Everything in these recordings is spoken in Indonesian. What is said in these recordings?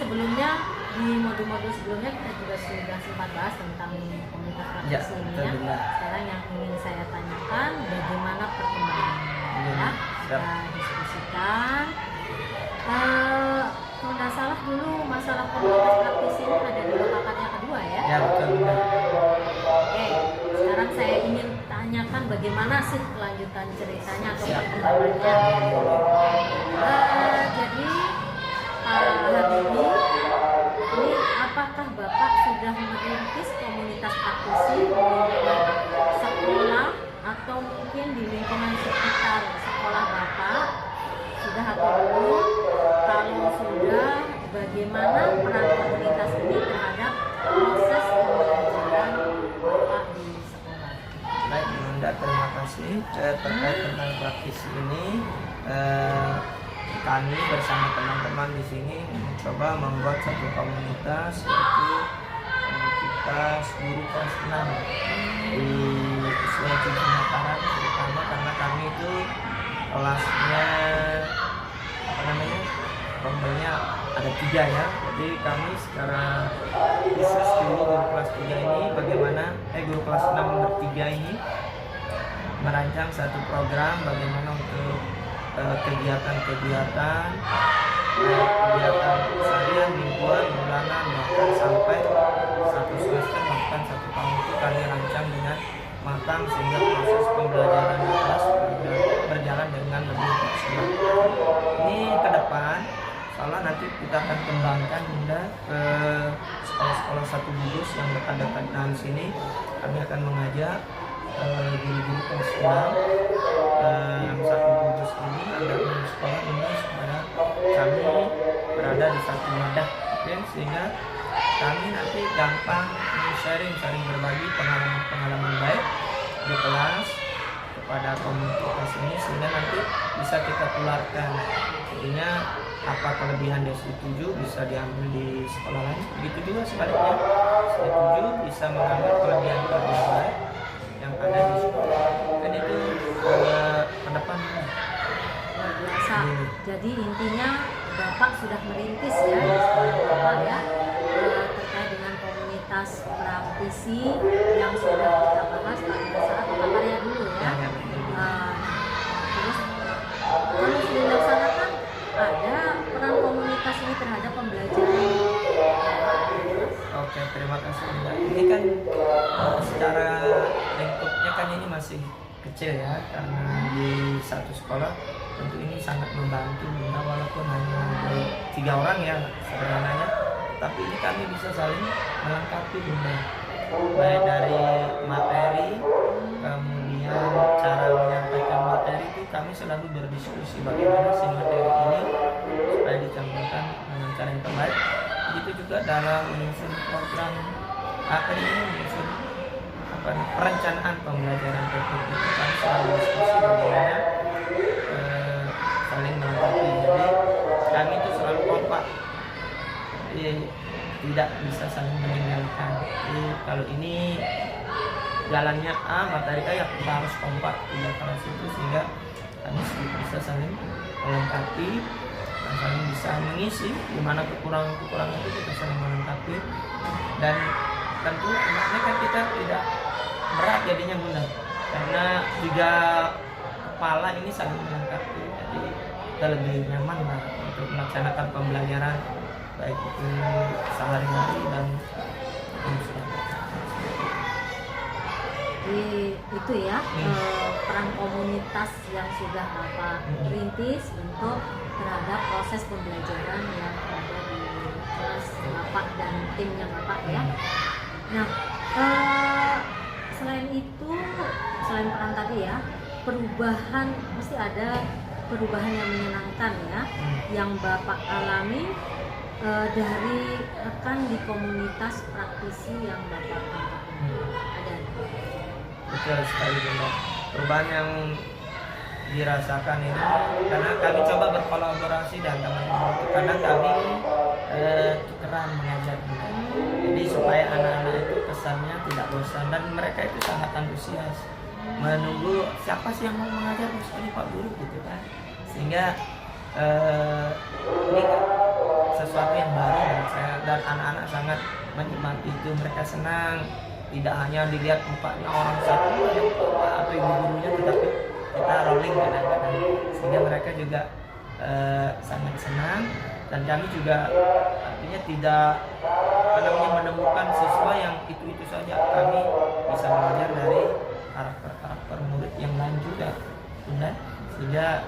sebelumnya di modul-modul sebelumnya kita juga sudah sempat bahas tentang komunitas praktisi ini ya. Sekarang yang ingin saya tanyakan bagaimana perkembangannya ya. Kita diskusikan. Kalau nggak salah dulu masalah komunitas praktisi ini ada di lokakannya kedua ya. Ya betul. Oke, sekarang saya ingin tanyakan bagaimana sih kelanjutan ceritanya atau perkembangannya. Jadi Pak Habibie, ini apakah Bapak sudah merintis komunitas praktisi di lingkungan sekolah atau mungkin di lingkungan sekitar sekolah Bapak? Sudah atau belum? Kalau sudah, bagaimana peran komunitas ini terhadap proses pembelajaran Bapak di sekolah? Baik, Bunda, terima kasih. Terkait tentang praktisi ini, kami bersama teman-teman di sini mencoba membuat satu komunitas, yaitu komunitas guru kelas 6 di Sulawesi Utara, terutama karena kami itu kelasnya rombelnya ada 3 ya. Jadi kami secara khusus dulu guru kelas 3 ini guru kelas 6 nomor 3 ini merancang satu program bagaimana untuk kegiatan seharian, mingguan, bulanan, bahkan sampai satu semester bahkan 1 tahun itu kami rancang dengan matang sehingga proses pembelajaran di kelas berjalan dengan lebih maksimal. Ini ke depan, soalnya nanti kita akan kembangkan Bunda ke sekolah-sekolah satu bungkus yang dekat-dekat dengan sini. Kami akan mengajak guru-guru kelas 6 yang satu bungkus ini agar sekolah ini supaya kami berada di satu wadah, sehingga kami nanti gampang saling berbagi pengalaman baik di kelas kepada komunitas ini, sehingga nanti bisa kita tularkan. Jadinya apa kelebihan dari situ bisa diambil di sekolah lain, begitu juga sebaliknya setuju bisa mengambil kelebihan baik yang ada di sekolah. Kan itu ke depan biasa. Jadi intinya Bapak sudah merintis ya di sekolah Bapak ya, terkait dengan komunitas praktisi yang sudah kita bahas pada saat prakarya dulu ya. Terus kalau sudah dilaksanakan, ada peran komunitas ini terhadap pembelajaran. Oke, terima kasih Mbak. Ini kan secara lingkupnya kan ini masih kecil ya, karena di satu sekolah tentu ini sangat membantu Bunda, walaupun hanya 3 orang ya sederhananya, tapi ini kami bisa saling melengkapi Bunda, baik dari materi, kemudian cara menyampaikan materi itu kami selalu berdiskusi bagaimana si materi ini supaya dicampurkan dengan cara yang terbaik. Begitu juga dalam menyusun program menyusun perencanaan pembelajaran teknik itu kami selalu diskusi bagaimana saling melengkapi. Jadi kami itu selalu kompak, tidak bisa saling meninggalkan. Jadi kalau ini jalannya A, materi A, ya kita harus kompak di kelas itu, sehingga kami bisa saling melengkapi dan saling bisa mengisi di mana kekurangan itu kita saling melengkapi. Dan tentu enaknya kan kita tidak berat jadinya Bunda, karena 3 kepala ini saling melengkapi, jadi kita lebih nyaman lah untuk melaksanakan pembelajaran baik itu sehari-hari dan itu ya peran komunitas yang sudah Bapak rintis untuk terhadap proses pembelajaran yang ada di kelas Bapak dan timnya Bapak ya. Nah, selain peran tadi ya, perubahan mesti ada perubahan yang menyenangkan ya, yang Bapak alami dari rekan di komunitas praktisi yang Bapak ada. Betul sekali Bunda. Perubahan yang dirasakan ini karena kami coba berkolaborasi dan teman-teman, karena kami tukeran mengajar Bunda. Jadi supaya anak-anak itu kesannya tidak bosan dan mereka itu sangat antusias menunggu siapa sih yang mau mengajar ini Pak Guru gitu kan. Sehingga ini sesuatu yang baru dan saya dan anak-anak sangat menikmati itu. Mereka senang, tidak hanya dilihat mukanya orang satu atau ibu gurunya, tetapi kita rolling kadang-kadang, sehingga mereka juga sangat senang. Dan kami juga artinya tidak menemukan siswa yang itu saja. Kami bisa belajar dari karakter murid yang lain juga, benar, sehingga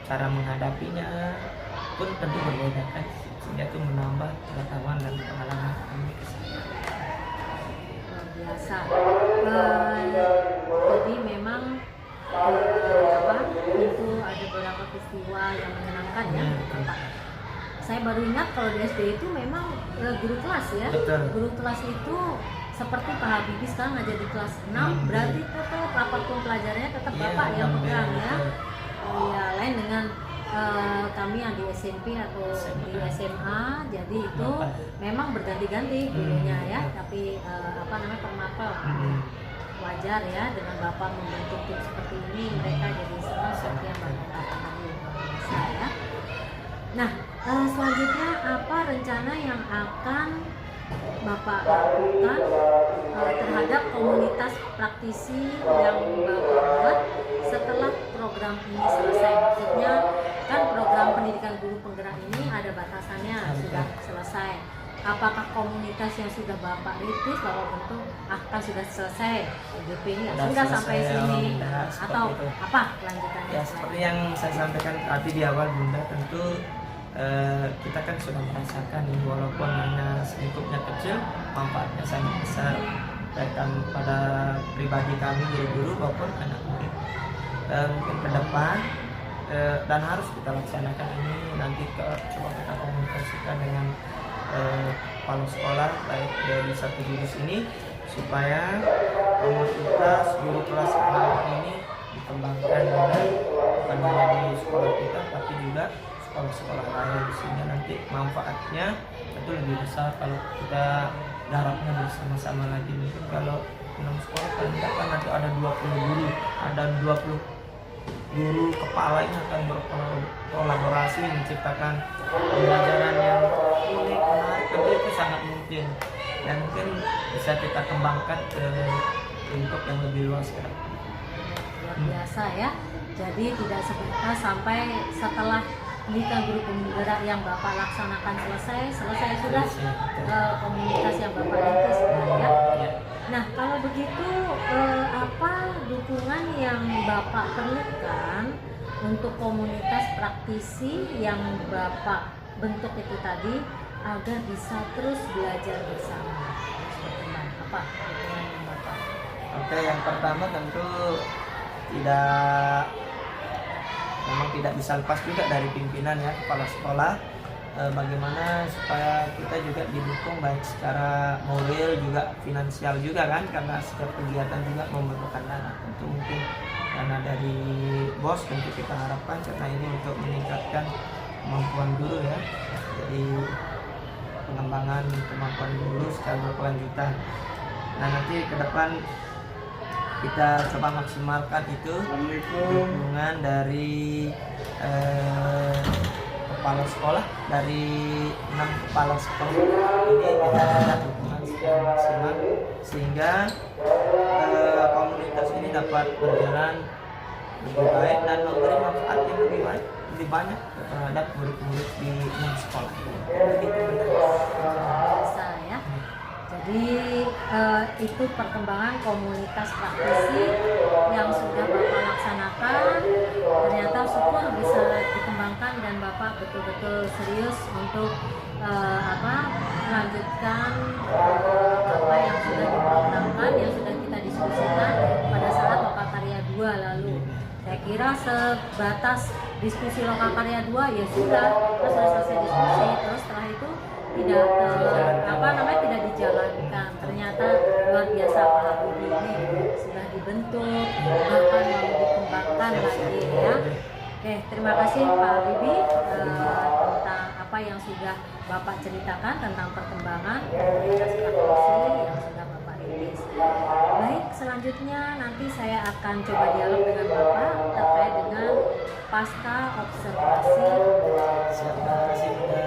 cara menghadapinya pun tentu berbeda kan, sehingga itu menambah pengetahuan dan pengalaman kami ke sana. Luar biasa. Jadi memang itu ada beberapa peristiwa yang menyenangkan ya. Saya baru ingat kalau di SD itu memang guru kelas ya. Betul. Guru kelas itu seperti Pak Habibie sekarang ngajar di kelas 6, berarti tetap apapun pelajarannya tetap Bapak yang pegang ya. Iya, lain dengan kami yang di SMP atau di SMA, jadi itu memang berganti-ganti gurunya ya, tapi permapel. Wajar ya dengan Bapak membentuk tim seperti ini, mereka jadi senang seperti yang Bapak katakan tadi, bisa ya. Nah, selanjutnya apa rencana yang akan Bapak lakukan terhadap komunitas praktisi yang Bapak buat setelah program ini selesai? Maksudnya kan program pendidikan guru penggerak ini ada batasannya, sudah selesai. Apakah komunitas yang sudah Bapak rintis, Bapak bentuk akan sudah selesai PGP ini sudah sampai sini, atau apa kelanjutannya? Ya, seperti yang saya sampaikan tadi di awal Bunda, tentu kita kan sudah merasakan ini, walaupun hanya selingkupnya kecil, manfaatnya sangat besar baik pada pribadi kami guru-guru maupun anak murid. Mungkin ke depan dan harus kita laksanakan ini, nanti coba kita komunikasikan dengan kepala sekolah baik dari satu jurus ini, supaya komunitas guru kelas anak ini dikembangkan bukan hanya di sekolah kita tapi juga sekolah-sekolah lain, sehingga nanti manfaatnya itu lebih besar kalau kita garapnya bersama-sama lagi. Mungkin kalau 6 sekolah paling tidak kan nanti ada 20 guru, ada 20 guru kepala ini akan berkolaborasi menciptakan pembelajaran yang unik, menarik, tentu itu sangat mungkin dan mungkin bisa kita kembangkan ke lingkup yang lebih luas kan. Luar biasa ya. Jadi tidak sebentar sampai setelah pendidikan guru penggerak yang Bapak laksanakan selesai sudah komunitas yang Bapak rintis ya. Nah, kalau begitu apa dukungan yang Bapak perlukan untuk komunitas praktisi yang Bapak bentuk itu tadi agar bisa terus belajar bersama? Seperti apa dukungan yang Bapak? Oke, yang pertama tentu memang tidak bisa lepas juga dari pimpinan ya, kepala sekolah, bagaimana supaya kita juga didukung baik secara moral juga finansial juga kan, karena setiap kegiatan juga memerlukan dana. Tentu mungkin dana dari bos tentu kita harapkan, karena ini untuk meningkatkan kemampuan guru ya, jadi pengembangan kemampuan guru secara berkelanjutan. Nah, nanti ke depan kita coba maksimalkan itu dukungan dari kepala sekolah, dari 6 kepala sekolah ini kita ada dukungan secara maksimal sehingga komunitas ini dapat berjalan lebih baik dan memberi manfaat yang lebih baik, lebih banyak terhadap murid-murid di 6 sekolah. Begitu Bisa ya. Jadi itu perkembangan komunitas praktisi yang sudah Bapak laksanakan. Ternyata syukur bisa dikembangkan dan Bapak betul-betul serius untuk melanjutkan apa yang sudah diprogramkan, yang sudah kita diskusikan pada saat Lokakarya 2 lalu. Saya kira sebatas diskusi Lokakarya 2 ya sudah selesai diskusi, terus setelah itu tidak tidak dijalankan. Ternyata luar biasa Pak Habibie ini sudah dibentuk, bahkan mau dikembangkan lagi ya. Oke, terima kasih Pak Habibie tentang apa yang sudah Bapak ceritakan tentang perkembangan komunitas praktisi yang sudah Bapak rintis. Baik, selanjutnya nanti saya akan coba dialog dengan Bapak terkait dengan pasca observasi. Terima kasih.